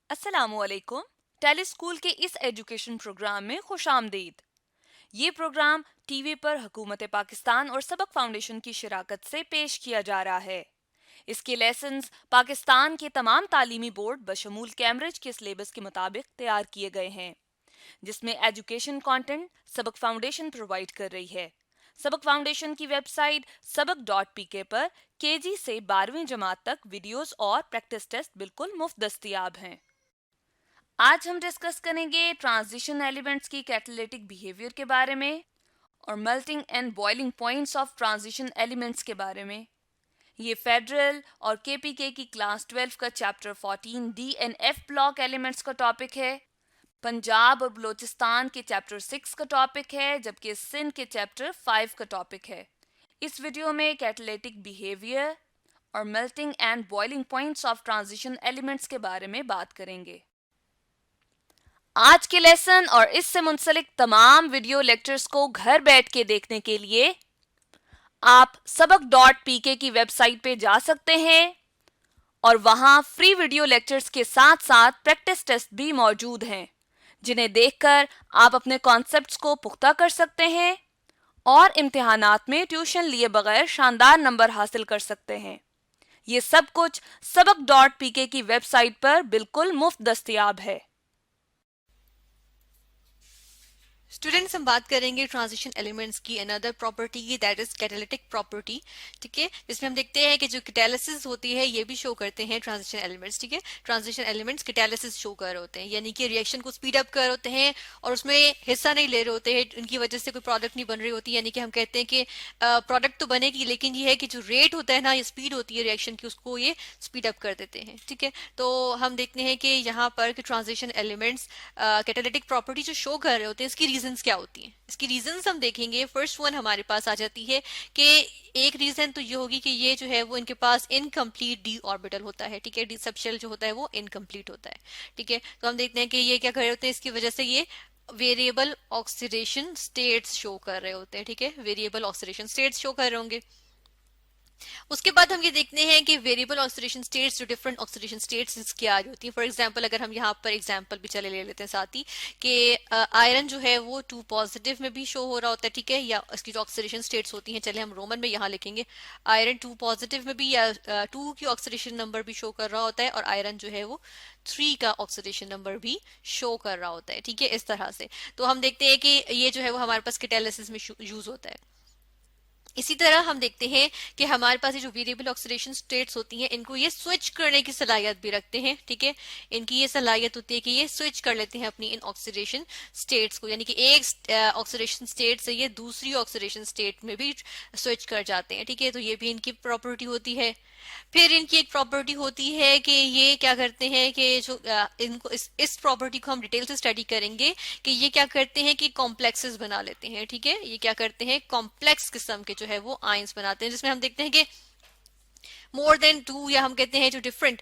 अस्सलामुअलैकुम। Tele school के इस एजुकेशन प्रोग्राम में खुशामदीद। ये प्रोग्राम टीवी पर हुकूमत पाकिस्तान और सबक फाउंडेशन की शराकत से पेश किया जा रहा है। इसके लेसन्स पाकिस्तान के तमाम तालीमी बोर्ड बशमूल कैम्ब्रिज के सिलेबस के मुताबिक तैयार किए गए हैं, जिसमें एजुकेशन कंटेंट सबक फाउंडेशन प्रोवाइड कर रही है। सबक फाउंडेशन की वेबसाइट सबक.pk पर केजी से 12वीं जमात तक वीडियोस और प्रैक्टिस टेस्ट बिल्कुल मुफ्त दस्तयाब हैं। आज हम डिस्कस करेंगे ट्रांजिशन एलिमेंट्स की कैटालिटिक बिहेवियर के बारे में और melting and boiling points of transition elements के बारे में। ये फेडरल और केपीके की क्लास 12 का chapter 14 D and F block elements का टॉपिक है। पंजाब और बलूचिस्तान के चैप्टर 6 का टॉपिक है, जबकि सिंध के चैप्टर 5 का टॉपिक है। इस वीडियो में कैटालिटिक बिहेवियर और melting and boiling points of transition elements के बारे में बात करेंगे। आज के लेसन और इससे मुंसलिक तमाम वीडियो लेक्चर्स को घर बैठ के देखने के लिए आप सबक.pk की वेबसाइट पे जा सकते हैं और वहां फ्री वीडियो लेक्चर्स के साथ साथ प्रैक्टिस टेस्ट भी मौजूद हैं, जिन्हें देखकर आप अपने कॉन्सेप्ट्स को पुख्ता कर सकते हैं और इम्तिहानात में ट्यूशन लिए बगैर शानदार नंबर हासिल कर सकते हैं। ये सब कुछ सबक.pk की वेबसाइट पर बिल्कुल मुफ्त दस्तयाब है। स्टूडेंट्स, हम बात करेंगे ट्रांजिशन एलिमेंट्स की अनदर प्रॉपर्टी की, दैट इज कैटालिटिक प्रॉपर्टी। ठीक है, जिसमें हम देखते हैं कि जो कैटालिसिस होती है ये भी शो करते हैं ट्रांजिशन एलिमेंट्स। ठीक है, ट्रांजिशन एलिमेंट्स कैटालिसिस शो कर रहे होते हैं, यानी कि रिएक्शन को स्पीड अप कर रहे होते हैं और उसमें हिस्सा नहीं ले रहे होते हैं, उनकी वजह से कोई प्रोडक्ट नहीं बन रही होती। यानी कि हम कहते हैं कि प्रोडक्ट तो बनेगी, लेकिन ये है कि जो रेट होता है ना, ये स्पीड होती है रिएक्शन की, उसको ये स्पीड अप कर देते हैं। ठीक है, तो हम देखते हैं कि यहाँ पर ट्रांजिशन एलिमेंट्स कैटालिटिक प्रॉपर्टी जो शो कर रहे होते हैं, इसकी रीजंस क्या होती हैं। इसकी रीजंस हम देखेंगे। फर्स्ट वन हमारे पास आ जाती है कि एक रीजन तो ये होगी कि ये जो है वो इनके पास इनकम्प्लीट डी ऑर्बिटल होता है। ठीक है, डी सबशेल जो होता है वो इनकम्प्लीट होता है। ठीक है, तो हम देखते हैं कि ये क्या कर रहे होते हैं, इसकी वजह से ये वेरिएबल ऑक्सीडेशन स्टेट्स शो कर रहे होते हैं। ठीक है, वेरिएबल ऑक्सीडेशन स्टेट्स शो कर रहे होंगे। उसके बाद हम ये देखते हैं कि वेरिएबल ऑक्सीडेशन स्टेट्स, जो डिफरेंट ऑक्सीडेशन स्टेट्स क्या आ रही होती हैं। फॉर एग्जांपल, अगर हम यहाँ पर एग्जांपल भी चले ले लेते हैं साथ ही, कि आयरन जो है वो 2 पॉजिटिव में भी शो हो रहा होता है। ठीक है, या इसकी जो ऑक्सीडेशन स्टेट्स होती हैं, चले हम रोमन में यहाँ लिखेंगे, आयरन 2 पॉजिटिव में भी, या 2 की ऑक्सीडेशन नंबर भी शो कर रहा होता है, और आयरन जो है वो 3 का ऑक्सीडेशन नंबर भी शो कर रहा होता है। ठीक है, इस तरह से तो हम देखते हैं कि ये जो है वो हमारे पास कैटालिसिस में यूज होता है। इसी तरह हम देखते हैं कि हमारे पास ये जो वेरिएबल ऑक्सीडेशन स्टेट्स होती हैं, इनको ये स्विच करने की सलाहियत भी रखते हैं। ठीक है, इनकी ये सलाहियत होती है कि ये स्विच कर लेते हैं अपनी इन ऑक्सीडेशन स्टेट्स को, यानी कि एक ऑक्सीडेशन स्टेट से ये दूसरी ऑक्सीडेशन स्टेट में भी स्विच कर जाते हैं। ठीक है, तो ये भी इनकी प्रॉपर्टी होती है। फिर इनकी एक प्रॉपर्टी होती है कि ये क्या करते हैं कि जो इनको इस प्रॉपर्टी को हम डिटेल से स्टडी करेंगे कि ये क्या करते हैं कि कॉम्प्लेक्सेस बना लेते हैं। ठीक है, ये क्या करते हैं, कॉम्प्लेक्स किस्म के जो है वो आयंस बनाते हैं, जिसमें हम देखते हैं कि मोर देन 2, या हम कहते हैं जो डिफरेंट,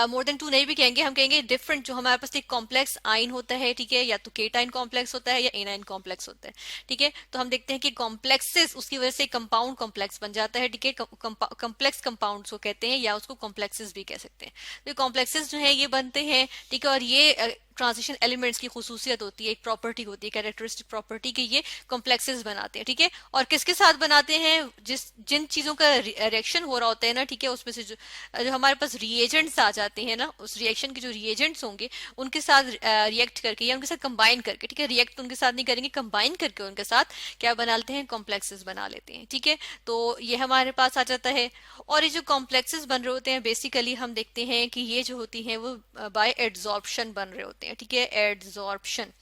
मोर देन 2 नहीं भी कहेंगे, हम कहेंगे डिफरेंट, जो हमारे पास एक कॉम्प्लेक्स आइन होता है। ठीक है, या तो केटाइन कॉम्प्लेक्स होता है या एनाइन कॉम्प्लेक्स होता है। ठीक है, तो हम देखते हैं कि कॉम्प्लेक्सेस, उसकी वजह से कंपाउंड कॉम्प्लेक्स बन जाता है। ठीक है, कॉम्प्लेक्स कंपाउंड्स को कहते हैं, या उसको कॉम्प्लेक्सेस भी कह सकते हैं। तो कॉम्प्लेक्सेस जो है ये बनते हैं। ठीक है, और ये ट्रांजिशन एलिमेंट्स की खुसूसियत होती है, एक प्रॉपर्टी होती है, कैरेक्टरिस्टिक प्रॉपर्टी, कि ये कॉम्प्लेक्सेस बनाते हैं। ठीक है, और किसके साथ बनाते हैं, जिन चीजों का रिएक्शन हो रहा होता है ना, ठीक है, उसमें से जो हमारे पास रिएजेंट्स आ जाते हैं ना, उस रिएक्शन के जो रिएजेंट्स होंगे उनके साथ रिएक्ट करके या उनके साथ कंबाइन करके, ठीक है, रिएक्ट उनके साथ नहीं करेंगे, कंबाइन करके उनके साथ क्या बना लेते हैं, कॉम्प्लेक्सेस बना लेते हैं। ठीक है, तो ये हमारे पास आ जाता है। और ये जो कॉम्प्लेक्सेस बन रहे होते हैं, बेसिकली हम देखते हैं कि ये जो होती हैं वो बाय एड्सॉर्प्शन बन रहे होते हैं। ठीक है, एड्सॉर्प्शन।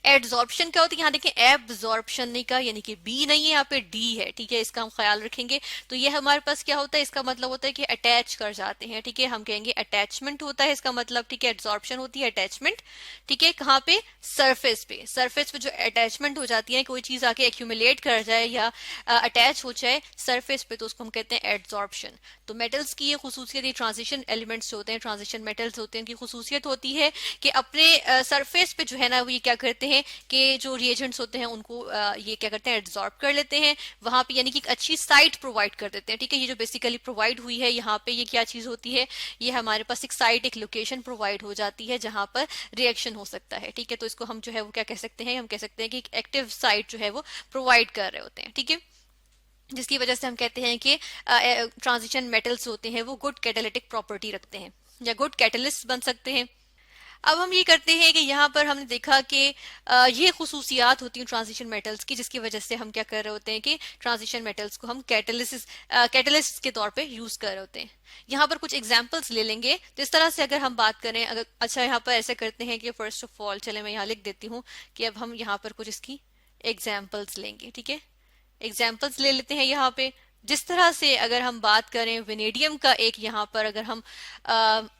एड्सॉर्प्शन क्या होती है, यहाँ देखें एब्जॉर्प्शन नहीं का, यानी कि बी नहीं है, यहाँ पे डी है। ठीक है, इसका हम ख्याल रखेंगे। तो ये हमारे पास क्या होता है, इसका मतलब होता है कि अटैच कर जाते हैं। ठीक है, हम कहेंगे अटैचमेंट होता है इसका मतलब। ठीक है, एड्सॉर्प्शन होती है अटैचमेंट। ठीक है, कहाँ पे, सरफेस पे। सरफेस पे जो अटैचमेंट हो जाती है, कोई चीज आके एक्यूमुलेट कर जाए या अटैच हो जाए सरफेस पे, तो उसको हम कहते हैं एड्सॉर्प्शन। तो मेटल्स की ये खुसूसियत, ये ट्रांजिशन एलिमेंट्स होते हैं, ट्रांजिशन मेटल्स होते हैं, उनकी खुसूसियत होती है कि अपने सरफेस पे जो है ना वो ये क्या करते हैं कि जो रिएजेंट्स होते हैं उनको ये क्या करते हैं, एब्जॉर्ब कर लेते हैं वहां पे, यानी कि एक अच्छी साइट प्रोवाइड कर देते हैं। ठीक है, ये जो बेसिकली प्रोवाइड हुई है यहाँ पे, ये क्या चीज होती है, ये हमारे पास एक साइट, एक लोकेशन प्रोवाइड हो जाती है जहां पर रिएक्शन हो सकता है। ठीक है, तो इसको हम जो है वो क्या कह सकते हैं, हम कह सकते हैं कि एक एक्टिव साइट जो है वो प्रोवाइड कर रहे होते हैं। ठीक है, जिसकी वजह से हम कहते हैं कि ट्रांजिशन मेटल्स होते हैं वो गुड कैटालिटिक प्रॉपर्टी रखते हैं या गुड कैटलिस्ट बन सकते हैं। अब हम ये करते हैं कि यहाँ पर हमने देखा कि ये खुसूसियात होती हैं ट्रांजिशन मेटल्स की, जिसकी वजह से हम क्या कर रहे होते हैं कि ट्रांजिशन मेटल्स को हम कैटलिस्ट के तौर पे यूज कर रहे होते हैं। यहाँ पर कुछ एग्जांपल्स ले लेंगे। तो इस तरह से अगर हम बात करें, अगर अच्छा यहाँ पर ऐसे करते हैं कि फर्स्ट ऑफ ऑल, चले मैं यहाँ लिख देती हूँ कि अब हम यहाँ पर कुछ इसकी एग्जाम्पल्स लेंगे। ठीक है, एग्जाम्पल्स ले लेते हैं यहाँ पे। जिस तरह से अगर हम बात करें वेनेडियम का, एक यहाँ पर अगर हम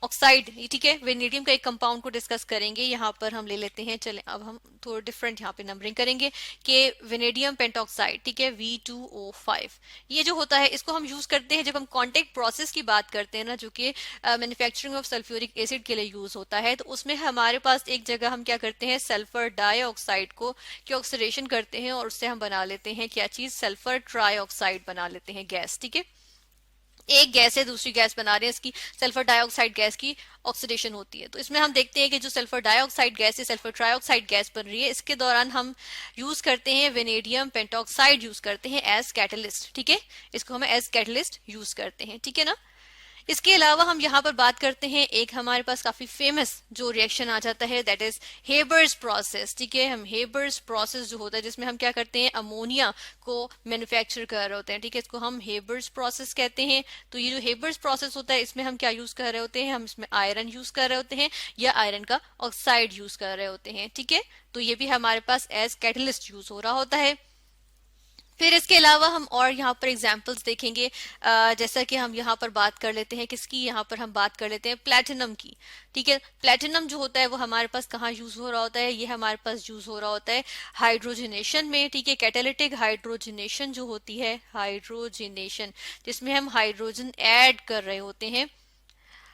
ऑक्साइड, ठीक है, वेनेडियम का एक कंपाउंड को डिस्कस करेंगे। यहाँ पर हम ले लेते हैं, चले अब हम थोड़ा डिफरेंट यहाँ पे नंबरिंग करेंगे कि वेनेडियम पेंटॉक्साइड, ठीक है, V2O5, ये जो होता है इसको हम यूज करते हैं जब हम कॉन्टेक्ट प्रोसेस की बात करते हैं ना, जो कि मैन्युफैक्चरिंग ऑफ सल्फ्यूरिक एसिड के लिए यूज होता है। तो उसमें हमारे पास एक जगह हम क्या करते हैं, सल्फर डाइऑक्साइड को की ऑक्सीडेशन करते हैं और उससे हम बना लेते हैं क्या चीज, सल्फर ट्राइऑक्साइड बना लेते हैं गैस। ठीक है, एक गैस है, दूसरी गैस बना रहे हैं, इसकी सल्फर डाइऑक्साइड गैस की ऑक्सीडेशन होती है। तो इसमें हम देखते हैं कि जो सल्फर डाइऑक्साइड गैस है, सल्फर ट्राइऑक्साइड गैस बन रही है, इसके दौरान हम यूज करते हैं वेनेडियम पेंटॉक्साइड यूज करते हैं एज कैटलिस्ट। ठीक है, इसको हम एज कैटलिस्ट यूज करते हैं। ठीक है ना। इसके अलावा हम यहाँ पर बात करते हैं, एक हमारे पास काफी फेमस जो रिएक्शन आ जाता है, दैट इज हेबर्स प्रोसेस। ठीक है, हम हेबर्स प्रोसेस जो होता है जिसमें हम क्या करते हैं, अमोनिया को मैन्युफैक्चर कर रहे होते हैं। ठीक है, इसको हम हेबर्स प्रोसेस कहते हैं। तो ये जो हेबर्स प्रोसेस होता है इसमें हम क्या यूज कर रहे होते हैं, हम इसमें आयरन यूज कर रहे होते हैं या आयरन का ऑक्साइड यूज कर रहे होते हैं। ठीक है, तो ये भी हमारे पास एज कैटलिस्ट यूज हो रहा होता है। फिर इसके अलावा हम और यहाँ पर एग्जाम्पल्स देखेंगे, जैसा कि हम यहाँ पर बात कर लेते हैं किसकी, यहाँ पर हम बात कर लेते हैं प्लेटिनम की। ठीक है, प्लेटिनम जो होता है वो हमारे पास कहाँ यूज हो रहा होता है, ये हमारे पास यूज हो रहा होता है हाइड्रोजनेशन में। ठीक है, कैटालिटिक हाइड्रोजनेशन जो होती है, हाइड्रोजनेशन जिसमें हम हाइड्रोजन ऐड कर रहे होते हैं।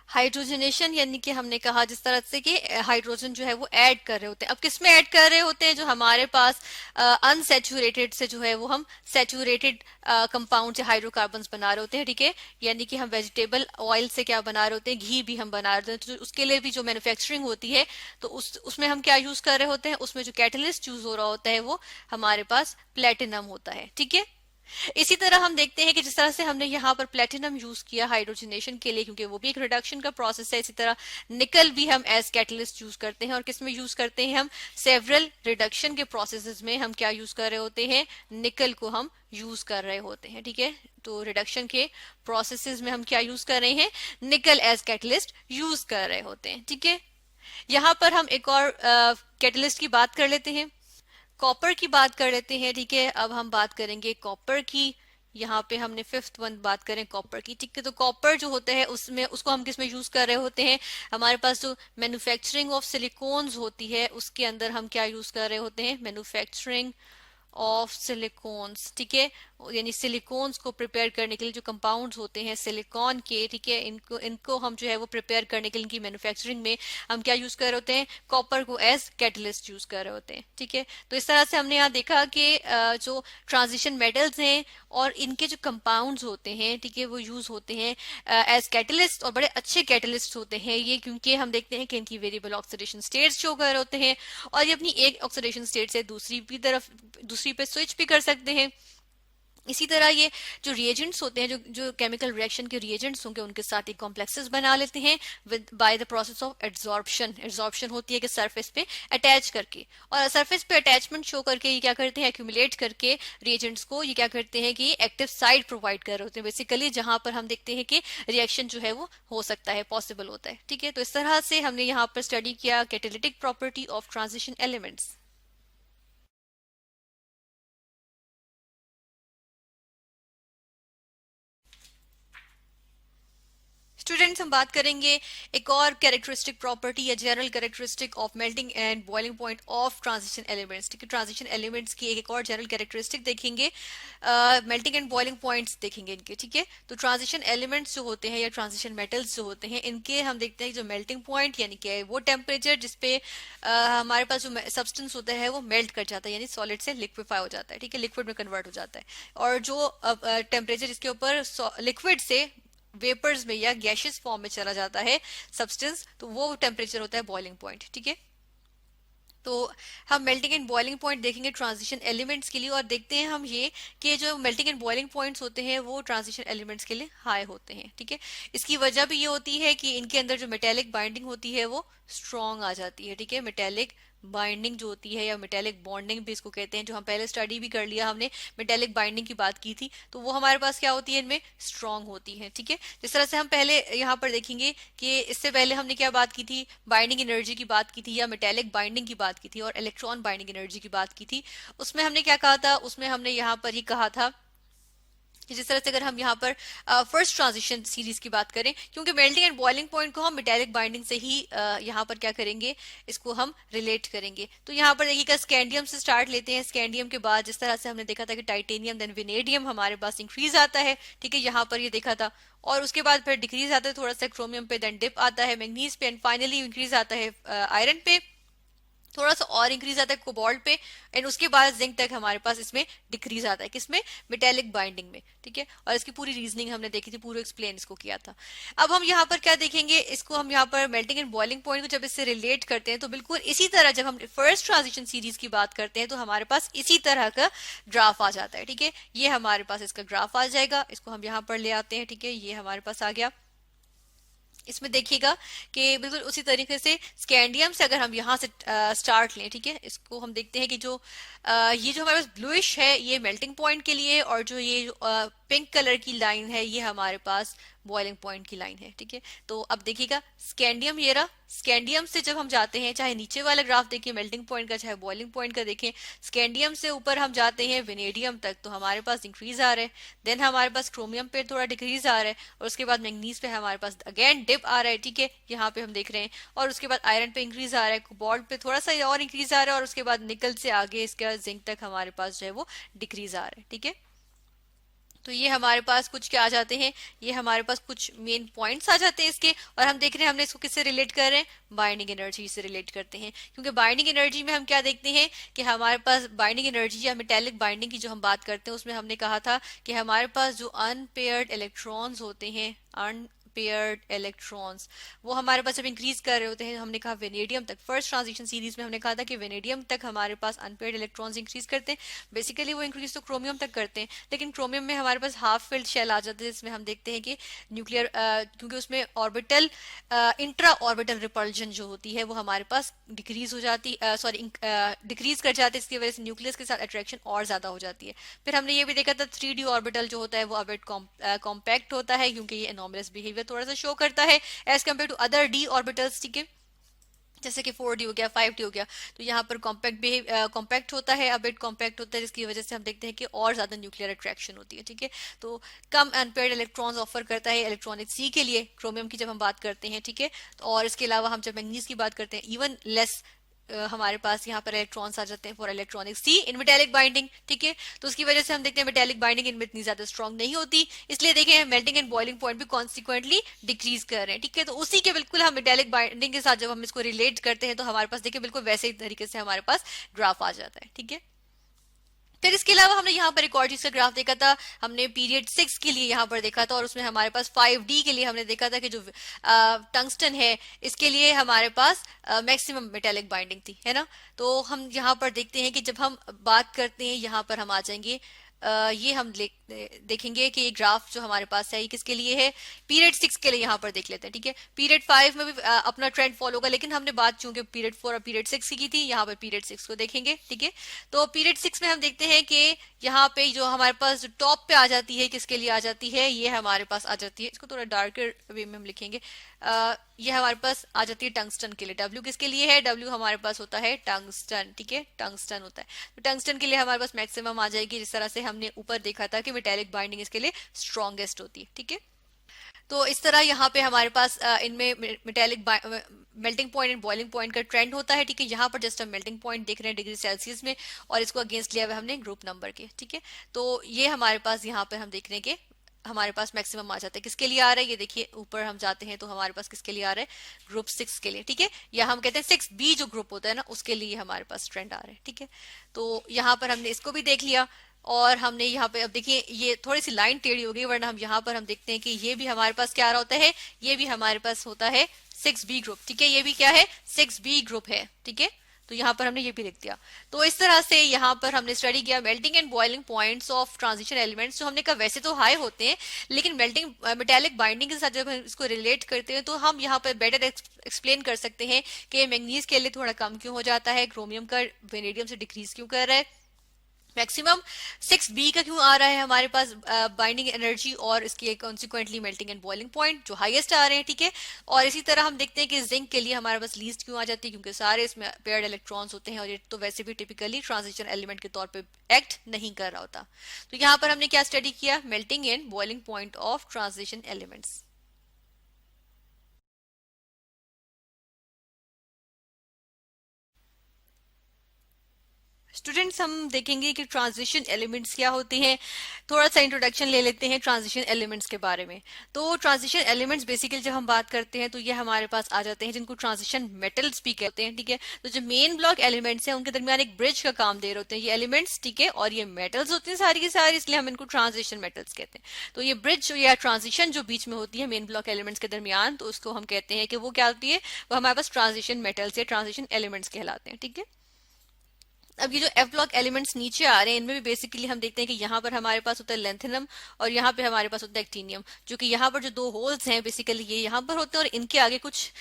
हाइड्रोजनेशन यानी कि हमने कहा जिस तरह से कि हाइड्रोजन जो है वो ऐड कर रहे होते हैं। अब किस में ऐड कर रहे होते हैं, जो हमारे पास अनसेचुरेटेड से जो है वो हम सेचुरेटेड कंपाउंड से हाइड्रोकार्बन्स बना रहे होते हैं। ठीक है, यानी कि हम वेजिटेबल ऑयल से क्या बना रहे होते हैं, घी भी हम बना रहे होते हैं। तो उसके लिए भी जो मैन्युफैक्चरिंग होती है तो उसमें हम क्या यूज कर रहे होते हैं, उसमें जो कैटलिस्ट यूज हो रहा होता है वो हमारे पास प्लेटिनम होता है। ठीक है, इसी तरह हम देखते हैं कि जिस तरह से हमने यहाँ पर प्लेटिनम यूज किया हाइड्रोजनेशन के लिए, क्योंकि वो भी एक रिडक्शन का प्रोसेस है, इसी तरह निकल भी हम एज कैटलिस्ट यूज करते हैं। और किस में यूज करते हैं, हम सेवरल रिडक्शन के प्रोसेसेस में हम क्या यूज कर रहे होते हैं, निकल को हम यूज कर रहे होते हैं। ठीक है, तो रिडक्शन के प्रोसेसेस में हम क्या यूज कर रहे हैं, निकल एज कैटलिस्ट यूज कर रहे होते हैं। ठीक है, यहाँ पर हम एक और कैटलिस्ट की बात कर लेते हैं, कॉपर की बात कर लेते हैं। ठीक है, अब हम बात करेंगे कॉपर की। यहाँ पे हमने फिफ्थ वन बात करें कॉपर की। ठीक है, तो कॉपर जो होता है उसमें उसको हम किस में यूज कर रहे होते हैं, हमारे पास जो मैन्युफैक्चरिंग ऑफ सिलिकॉन्स होती है उसके अंदर हम क्या यूज कर रहे होते हैं, मैन्युफैक्चरिंग ऑफ सिलिकॉन्स। ठीक है, यानी सिलिकॉन्स को प्रिपेयर करने के लिए जो कंपाउंड्स होते हैं सिलिकॉन के, ठीक है, इनको इनको हम जो है वो प्रिपेयर करने के लिए इनकी मैन्युफैक्चरिंग में हम क्या यूज कर रहे होते हैं, कॉपर को एज कैटलिस्ट यूज कर रहे होते हैं। ठीक है, तो इस तरह से हमने यहाँ देखा कि जो ट्रांजिशन मेटल्स हैं और इनके जो कंपाउंड्स होते हैं, ठीक है, वो यूज होते हैं एज कैटलिस्ट और बड़े अच्छे कैटलिस्ट होते हैं ये, क्योंकि हम देखते हैं कि इनकी वेरिएबल ऑक्सीडेशन स्टेट्स शो कर रहे होते हैं और ये अपनी एक ऑक्सीडेशन स्टेट से दूसरी पे स्विच भी कर सकते हैं। इसी तरह ये जो रिएजेंट्स होते हैं, जो केमिकल रिएक्शन के रिएजेंट्स होंगे उनके साथ एक कॉम्प्लेक्सेस बना लेते हैं with by the process of adsorption. Adsorption होती है कि सरफेस पे अटैच करके, और सरफेस पे अटैचमेंट शो करके ये क्या करते हैं, एक्यूमुलेट करके रिएजेंट्स को ये क्या करते हैं कि एक्टिव साइट प्रोवाइड कर रहे होते हैं बेसिकली, जहां पर हम देखते हैं कि रिएक्शन जो है वो हो सकता है, पॉसिबल होता है। ठीक है, तो इस तरह से हमने यहाँ पर स्टडी किया catalytic property of transition elements. Students हम बात करेंगे एक और कैरेक्टरिस्टिक प्रॉपर्टी या general characteristic of melting and boiling point of transition elements. ठीक है, ट्रांजिशन एलिमेंट्स की एक और जनरल कैरेक्टरिस्टिक देखेंगे, मेल्टिंग एंड बॉइलिंग पॉइंट्स देखेंगे इनके। ठीक है, तो ट्रांजिशन एलिमेंट्स जो होते हैं या ट्रांजिशन मेटल्स जो होते हैं, इनके हम देखते हैं जो मेल्टिंग पॉइंट यानी कि वो टेम्परेचर जिसपे हमारे पास जो सब्सटेंस होता है वो मेल्ट कर जाता है, यानी सॉलिड से लिक्विफाई हो जाता है। ठीक है, लिक्विड में कन्वर्ट हो जाता है। और जो टेम्परेचर इसके ऊपर लिक्विड से वेपर्स में या गैशियस फॉर्म में चला जाता है सब्सटेंस, तो वो टेम्परेचर होता है बॉइलिंग पॉइंट। ठीक है, तो हम मेल्टिंग एंड बॉइलिंग पॉइंट देखेंगे ट्रांजिशन एलिमेंट्स के लिए, और देखते हैं हम ये कि जो मेल्टिंग एंड बॉइलिंग पॉइंट्स होते हैं वो ट्रांजिशन एलिमेंट्स के लिए हाई होते हैं। ठीक है, इसकी वजह भी ये होती है कि इनके अंदर जो मेटेलिक बाइंडिंग होती है वो स्ट्रॉन्ग आ जाती है। ठीक है, मेटेलिक बाइंडिंग जो होती है या मेटेलिक बॉन्डिंग भी इसको कहते हैं, जो हम पहले स्टडी भी कर लिया हमने, मेटेलिक बाइंडिंग की बात की थी, तो वो हमारे पास क्या होती है, इनमें स्ट्रॉन्ग होती है। ठीक है, जिस तरह से हम पहले यहाँ पर देखेंगे कि इससे पहले हमने क्या बात की थी, बाइंडिंग एनर्जी की बात की थी या मेटेलिक बाइंडिंग की बात की थी और इलेक्ट्रॉन बाइंडिंग एनर्जी की बात की थी। उसमें हमने क्या कहा था, उसमें हमने यहाँ पर ही कहा था कि जिस तरह से अगर हम यहाँ पर फर्स्ट ट्रांजिशन सीरीज की बात करें, क्योंकि मेल्टिंग एंड बॉइलिंग पॉइंट को हम मेटेलिक बाइंडिंग से ही यहाँ पर क्या करेंगे, इसको हम रिलेट करेंगे। तो यहाँ पर देखिएगा स्कैंडियम से स्टार्ट लेते हैं। स्कैंडियम के बाद जिस तरह से हमने देखा था कि टाइटेनियम देन वेनेडियम हमारे पास इंक्रीज आता है। ठीक है, यहाँ पर ये देखा था, और उसके बाद फिर डिक्रीज आता है थोड़ा सा क्रोमियम पे, देन डिप आता है मैग्नीज पे, एंड फाइनली इंक्रीज आता है आयरन पे, थोड़ा सा और इंक्रीज आता है कोबाल्ट पे, एंड उसके बाद जिंक तक हमारे पास इसमें डिक्रीज आता है, किसमें, मेटेलिक बाइंडिंग में। ठीक है, और इसकी पूरी रीजनिंग हमने देखी थी, पूरा एक्सप्लेन इसको किया था। अब हम यहाँ पर क्या देखेंगे, इसको हम यहाँ पर मेल्टिंग एंड बॉइलिंग पॉइंट को जब इससे रिलेट करते हैं तो बिल्कुल इसी तरह जब हम फर्स्ट ट्रांजिशन सीरीज की बात करते हैं तो हमारे पास इसी तरह का ग्राफ आ जाता है। ठीक है, ये हमारे पास इसका ग्राफ आ जाएगा, इसको हम यहाँ पर ले आते हैं। ठीक है, ये हमारे पास आ गया। इसमें देखिएगा कि बिल्कुल उसी तरीके से स्कैंडियम से अगर हम यहाँ से स्टार्ट लें, ठीक है, इसको हम देखते हैं कि जो ये जो हमारे पास ब्लूइश है ये मेल्टिंग पॉइंट के लिए, और जो ये पिंक कलर की लाइन है ये हमारे पास बॉइलिंग पॉइंट की लाइन है। ठीक है, तो अब देखिएगा स्कैंडियम, ये रहा, स्कैंडियम से जब हम जाते हैं, चाहे नीचे वाला ग्राफ देखिए मेल्टिंग पॉइंट का, चाहे बॉइलिंग पॉइंट का देखें, स्कैंडियम से ऊपर हम जाते हैं वेनेडियम तक तो हमारे पास इंक्रीज आ रहा है, देन हमारे पास क्रोमियम पे थोड़ा डिक्रीज आ रहा है, और उसके बाद मैग्नीज पे हमारे पास अगेन डिप आ रहा है। ठीक है, यहाँ पे हम देख रहे हैं, और उसके बाद आयरन पे इंक्रीज आ रहा है, कोबाल्ट पे थोड़ा सा और इंक्रीज आ रहा है, और उसके बाद निकल से आगे इसका जिंक तक हमारे पास जो है वो डिक्रीज आ रहा है। ठीक है, तो ये हमारे पास कुछ क्या आ जाते हैं, ये हमारे पास कुछ मेन पॉइंट्स आ जाते हैं इसके, और हम देख रहे हैं हमने इसको किससे रिलेट कर रहे हैं, बाइंडिंग एनर्जी से रिलेट करते हैं। क्योंकि बाइंडिंग एनर्जी में हम क्या देखते हैं कि हमारे पास बाइंडिंग एनर्जी या मेटेलिक बाइंडिंग की जो हम बात करते हैं उसमें हमने कहा था कि हमारे पास जो अनपेयर्ड इलेक्ट्रॉन्स होते हैं, अनपेयर्ड इलेक्ट्रॉन्स, वो हमारे पास जब इंक्रीज कर रहे होते हैं, हमने कहा वेनेडियम तक, फर्स्ट ट्रांजिशन सीरीज में हमने कहा था कि वेनेडियम तक हमारे पास अनपेयर्ड इलेक्ट्रॉन्स इंक्रीज करते हैं। बेसिकली वो इंक्रीज तो क्रोमियम तक करते हैं, लेकिन क्रोमियम में हमारे पास हाफ फिल्ड शेल आ जाता है, जिसमें हम देखते हैं कि न्यूक्लियर क्योंकि उसमें ऑर्बिटल इंट्रा ऑर्बिटल रिपल्जन जो होती है वो हमारे पास डिक्रीज हो जाती, सॉरी डिक्रीज कर जाती है, इसकी वजह से न्यूक्लियस के साथ अट्रैक्शन और ज्यादा हो जाती है। फिर हमने ये भी देखा था 3D ऑर्बिटल जो होता है वो अबिट कॉम्पैक्ट होता है, क्योंकि ये एनॉमलस बिहेवियर थोड़ा सा शो करता है as compare to other D orbitals. ठीक है, जैसे कि 4D हो गया, 5D हो गया, तो यहाँ पर कॉम्पैक्ट होता है, अबिट कॉम्पैक्ट होता है, जिसकी वजह से हम देखते हैं कि और ज्यादा न्यूक्लियर अट्रैक्शन होती है। ठीक है, तो कम अनपेयर्ड इलेक्ट्रॉन्स ऑफर करता है इलेक्ट्रॉनिक सी के लिए, क्रोमियम की जब हम बात करते हैं। ठीक है, तो और इसके अलावा हम जब मैग्नीज की बात करते हैं, इवन लेस हमारे पास यहाँ पर इलेक्ट्रॉन्स आ जाते हैं for electronic sea in metallic binding. ठीक है, तो उसकी वजह से हम देखते हैं मेटेलिक बाइंडिंग इनमें इतनी ज्यादा स्ट्रॉन्ग नहीं होती, इसलिए देखें मेल्टिंग एंड बॉइलिंग पॉइंट भी कॉन्सिक्वेंटली डिक्रीज कर रहे हैं। ठीक है, तो उसी के बिल्कुल हम मेटेलिक बाइंडिंग के साथ जब हम इसको रिलेट करते हैं तो हमारे पास देखिए बिल्कुल वैसे ही तरीके से हमारे पास ग्राफ आ जाता है। ठीक है, फिर इसके अलावा हमने यहाँ पर एक और चीज का ग्राफ देखा था, हमने पीरियड 6 के लिए यहाँ पर देखा था, और उसमें हमारे पास 5D के लिए हमने देखा था कि जो टंगस्टन है इसके लिए हमारे पास मैक्सिमम मेटेलिक बाइंडिंग थी, है ना। तो हम यहाँ पर देखते हैं कि जब हम बात करते हैं, यहाँ पर हम आ जाएंगे, ये हम देखेंगे कि ये ग्राफ जो हमारे पास है ये किसके लिए है, पीरियड 6 के लिए यहाँ पर देख लेते हैं। ठीक है, पीरियड 5 में भी अपना ट्रेंड फॉलो होगा, लेकिन हमने बात चूंकि पीरियड 4 और पीरियड 6 की थी, यहाँ पर पीरियड 6 को देखेंगे। ठीक है, तो पीरियड 6 में हम देखते हैं कि यहाँ पे जो हमारे पास जो टॉप पे आ जाती है, किसके लिए आ जाती है, ये हमारे पास आ जाती है, इसको थोड़ा डार्कर वे में हम लिखेंगे, ये हमारे पास आ जाती है टंगस्टन के लिए। डब्ल्यू किसके लिए है, डब्ल्यू हमारे पास होता है टंगस्टन। ठीक है, टंगस्टन होता है, तो टंगस्टन के लिए हमारे पास मैक्सिमम आ जाएगी, जिस तरह से हमने ऊपर देखा था कि मेटेलिक बाइंडिंग इसके लिए स्ट्रॉन्गेस्ट होती है। ठीक है, तो इस तरह यहाँ पे हमारे पास इनमें metallic melting point and boiling point का ट्रेंड होता है, ठीक है। यहाँ पर जस्ट हम मेल्टिंग पॉइंट देख रहे हैं डिग्री सेल्सियस में, और इसको अगेंस्ट लिया हुआ हमने ग्रुप नंबर के, ठीक है। तो ये हमारे पास यहाँ पे हम देख रहे हैं कि हमारे पास मैक्सिमम आ जाता है। किसके लिए आ रहा है, ये देखिए ऊपर हम जाते हैं तो हमारे पास किसके लिए आ रहा है, ग्रुप 6 के लिए, ठीक है। या हम कहते हैं 6B जो ग्रुप होता है ना, उसके लिए हमारे पास ट्रेंड आ रहा है, ठीक है। तो यहाँ पर हमने इसको भी देख लिया, और हमने यहाँ पे अब देखिए ये थोड़ी सी लाइन टेढ़ी हो गई, वरना हम यहाँ पर हम देखते हैं कि ये भी हमारे पास क्या आ रहा होता है, ये भी हमारे पास होता है 6B ग्रुप, ठीक है। ये भी क्या है, 6B ग्रुप है, ठीक है। तो यहाँ पर हमने ये भी लिख दिया। तो इस तरह से यहाँ पर हमने स्टडी किया melting and boiling points of transition elements. जो हमने कहा वैसे तो हाई होते हैं, लेकिन मेल्टिंग मेटेलिक बाइंडिंग के साथ जब हम इसको रिलेट करते हैं तो हम यहाँ पर बेटर एक्सप्लेन कर सकते हैं कि मैग्नीज के लिए थोड़ा कम क्यों हो जाता है, क्रोमियम का वेनेडियम से डिक्रीज क्यों कर रहा है, मैक्सिमम 6B का क्यों आ रहा है हमारे पास बाइंडिंग एनर्जी, और इसके consequently melting and boiling point जो हाईएस्ट आ रहे हैं, ठीक है। और इसी तरह हम देखते हैं कि जिंक के लिए हमारे पास लीस्ट क्यों आ जाती है, क्योंकि सारे इसमें पेयर्ड इलेक्ट्रॉन्स होते हैं, और ये तो वैसे भी टिपिकली ट्रांजिशन एलिमेंट के तौर पे एक्ट नहीं कर रहा होता। तो यहाँ पर हमने क्या स्टडी किया, melting and boiling point of transition elements. Students हम देखेंगे कि ट्रांजिशन एलिमेंट्स क्या होते हैं। थोड़ा सा इंट्रोडक्शन ले लेते हैं ट्रांजिशन एलिमेंट्स के बारे में। तो ट्रांजिशन एलिमेंट्स बेसिकली जब हम बात करते हैं तो ये हमारे पास आ जाते हैं जिनको ट्रांजिशन मेटल्स भी कहते हैं, ठीक है। तो जो मेन ब्लॉक एलिमेंट्स हैं उनके दरमियान एक ब्रिज का काम दे रहे होते हैं ये एलिमेंट्स, ठीक है। और ये मेटल्स होते हैं सारी की सारी, इसलिए हम इनको ट्रांजिशन मेटल्स कहते हैं। तो ये ब्रिज या ट्रांजिशन जो बीच में होती है मेन ब्लॉक एलिमेंट्स के दरमियान, तो उसको हम कहते हैं कि वो क्या होती है, वो हमारे पास ट्रांजिशन मेटल्स या ट्रांजिशन एलिमेंट्स कहलाते हैं, ठीक है। अब ये जो एफ ब्लॉक एलिमेंट्स नीचे आ रहे हैं इनमें भी बेसिकली हम देखते हैं कि यहाँ पर हमारे पास होता है लेंथेनम, और यहाँ पे हमारे पास होता है एक्टीनियम, जो कि यहाँ पर जो दो होल्स हैं बेसिकली ये यहाँ पर होते हैं, और इनके आगे कुछ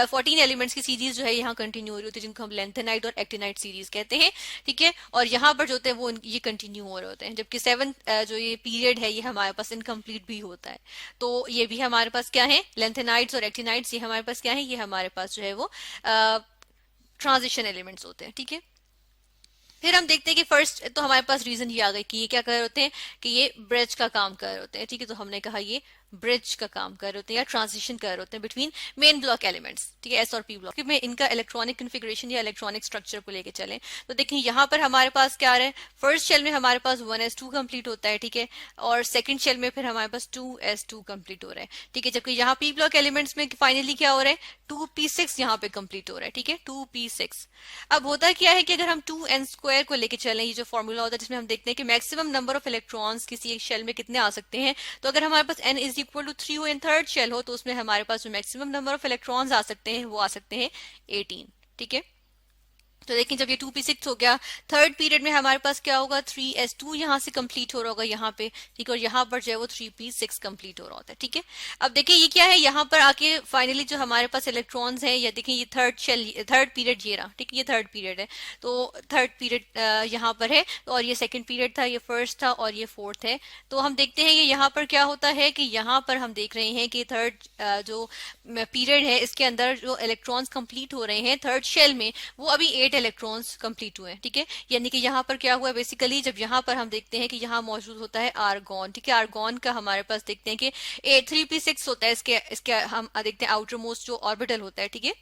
14 एलिमेंट्स की सीरीज जो है यहाँ कंटिन्यू हो रही होती है, जिनको हम लेंथेनाइट और एक्टिनाइट सीरीज कहते हैं, ठीक है। और यहाँ पर जो होते हैं वो ये कंटिन्यू हो रहे होते हैं, जबकि 7th जो ये पीरियड है ये हमारे पास इनकम्प्लीट भी होता है। तो ये भी हमारे पास क्या है, लेंथेनाइट्स और एक्टिनाइट्स, ये हमारे पास क्या है, ये हमारे पास जो है वो ट्रांजिशन एलिमेंट्स होते हैं, ठीक है। फिर हम देखते हैं कि फर्स्ट तो हमारे पास रीजन ये आ गई कि ये क्या कर रहे होते हैं, कि ये ब्रिज का काम कर रहे होते हैं, ठीक है। तो हमने कहा ये ब्रिज का काम कर रहे होते हैं या ट्रांजिशन कर रहे होते हैं बिटवीन मेन ब्लॉक एलिमेंट्स, ठीक है, एस और पी ब्लॉक में इनका इलेक्ट्रॉनिक कन्फिग्रेशन या इलेक्ट्रॉनिक स्ट्रक्चर को लेके चलें। तो देखिए यहाँ पर हमारे पास क्या आ रहा है, फर्स्ट शेल में हमारे पास 1s2 कंप्लीट होता है, ठीक है। और सेकंड शेल में फिर हमारे पास 2s2 कंप्लीट हो रहा है, ठीक है। जबकि यहाँ पी ब्लॉक एलिमेंट्स में फाइनली क्या हो रहा है, 2p6 यहाँ पे कंप्लीट हो रहा है, ठीक है, 2p6। अब होता क्या है कि अगर हम 2n² को लेके चलें, ये जो फॉर्मूला होता है जिसमें हम देखते हैं कि मैक्सिमम नंबर ऑफ इलेक्ट्रॉन्स किसी एक शेल में कितने आ सकते हैं, तो अगर हमारे पास n इज इक्वल टू 3 हो इन थर्ड शेल हो, तो उसमें हमारे पास जो मैक्सिमम नंबर ऑफ इलेक्ट्रॉन्स आ सकते हैं वो आ सकते हैं 18, ठीक है। तो देखिए जब ये 2p6 हो गया, थर्ड पीरियड में हमारे पास क्या होगा, 3s2 यहाँ से कंप्लीट हो रहा होगा यहाँ पे, ठीक है। और यहाँ पर जो है वो 3p6 कंप्लीट हो रहा होता है, ठीक है। अब देखिए ये क्या है, यहाँ पर आके फाइनली जो हमारे पास इलेक्ट्रॉन्स हैं, या देखिए ये थर्ड पीरियड ये रहा, ठीक है, ये थर्ड पीरियड है। तो थर्ड पीरियड यहाँ पर है, और ये सेकेंड पीरियड था, ये फर्स्ट था, और ये फोर्थ है। तो हम देखते हैं कि यहाँ पर क्या होता है कि यहाँ पर हम देख रहे हैं कि थर्ड जो पीरियड है इसके अंदर जो इलेक्ट्रॉन्स कंप्लीट हो रहे हैं थर्ड शेल में, वो अभी 8 इलेक्ट्रॉन्स कंप्लीट हुए हैं, ठीक है। यानी कि यहाँ पर क्या हुआ है बेसिकली, जब यहाँ पर हम देखते हैं कि यहाँ मौजूद होता है आर्गॉन, ठीक है। आर्गॉन का हमारे पास देखते हैं कि 3p6 होता है, इसके हम देखते हैं आउटर मोस्ट जो ऑर्बिटल होता है, ठीक है,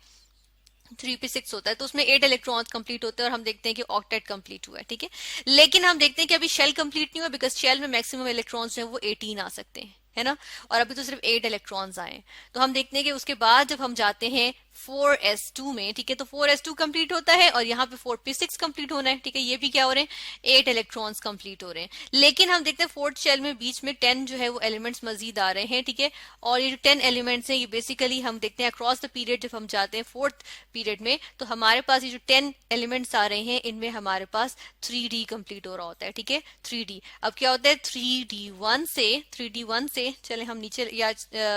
3p6 होता है। तो उसमें 8 इलेक्ट्रॉन्स कंप्लीट होते हैं, और हम देखते हैं कि ऑक्टेट कंप्लीट हुआ है, ठीक है। लेकिन हम देखते हैं कि अभी शेल कंप्लीट नहीं हुआ, बिकॉज शेल में मैक्सिमम इलेक्ट्रॉन्स जो है वो 18 आ सकते हैं, है ना। और अभी तो सिर्फ 8 इलेक्ट्रॉन्स आए। तो हम देखते हैं कि उसके बाद जब हम जाते हैं 4s2 में, ठीक है, तो 4s2 कंप्लीट होता है, और यहाँ पे 4p6 कंप्लीट होना है, ठीक है। ये भी क्या हो रहे हैं, 8 इलेक्ट्रॉन्स कंप्लीट हो रहे हैं। लेकिन हम देखते हैं फोर्थ शेल में बीच में 10 जो है वो एलिमेंट्स मजीद आ रहे हैं, ठीक है। और ये जो 10 एलिमेंट्स हैं ये बेसिकली हम देखते हैं अक्रॉस द पीरियड, जब हम जाते हैं फोर्थ पीरियड में, तो हमारे पास ये जो 10 एलिमेंट्स आ रहे हैं इनमें हमारे पास 3d कंप्लीट हो रहा होता है, ठीक है, 3d। अब क्या होता है, 3d1 से चले हम नीचे, या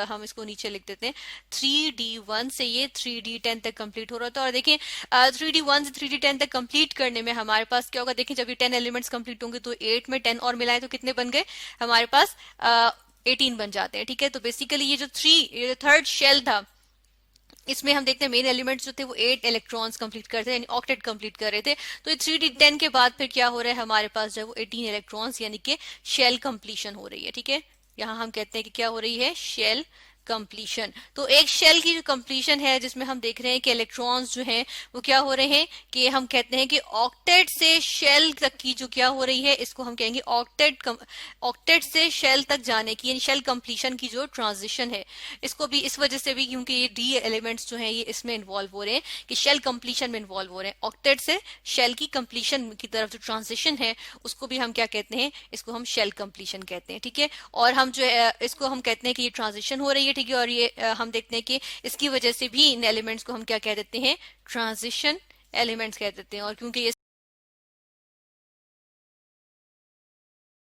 हम इसको नीचे लिख देते हैं, 3d1 से ये 3d10 तक कंप्लीट हो रहा था। और देखिए 3d1 से 3d10 तक कंप्लीट करने में हमारे पास क्या होगा, देखिए जब ये 10 एलिमेंट्स कंप्लीट होंगे तो 8 में 10 और मिलाए तो कितने बन गए हमारे पास, 18 बन जाते हैं, ठीक है। तो बेसिकली ये जो थर्ड शेल था इसमें हम देखते हैं मेन एलिमेंट्स जो थे वो 8 इलेक्ट्रॉन्स कंप्लीट करते हैं, यानी ऑक्टेट कंप्लीट कर रहे थे। तो ये 3d10 के बाद फिर क्या हो रहा है हमारे पास जो है वो 18 इलेक्ट्रॉन्स, यानी कि शेल कंप्लीशन हो रही है, ठीक है। यहाँ हम कहते हैं कि क्या हो रही है, शेल कंप्लीशन। तो एक शेल की जो कंप्लीशन है जिसमें हम देख रहे हैं कि इलेक्ट्रॉन्स जो हैं वो क्या हो रहे हैं कि हम कहते हैं कि ऑक्टेट से शेल तक की जो क्या हो रही है इसको हम कहेंगे ऑक्टेट से शेल तक जाने की, यानी शेल कंप्लीशन की जो ट्रांजिशन है, इसको भी इस वजह से भी क्योंकि ये डी एलिमेंट्स जो हैं ये इसमें इन्वॉल्व हो रहे हैं कि शेल कंप्लीशन में इन्वॉल्व हो रहे हैं। ऑक्टेट से शेल की कंप्लीशन की तरफ जो ट्रांजिशन है उसको भी हम क्या कहते हैं, इसको हम शेल कंप्लीशन कहते हैं। ठीक है, और हम जो है इसको हम कहते हैं कि ये ट्रांजिशन हो रही है। ठीक है, और ये हम देखते हैं कि इसकी वजह से भी इन एलिमेंट्स को हम क्या कह देते हैं, ट्रांजिशन एलिमेंट्स कह देते हैं। और क्योंकि ये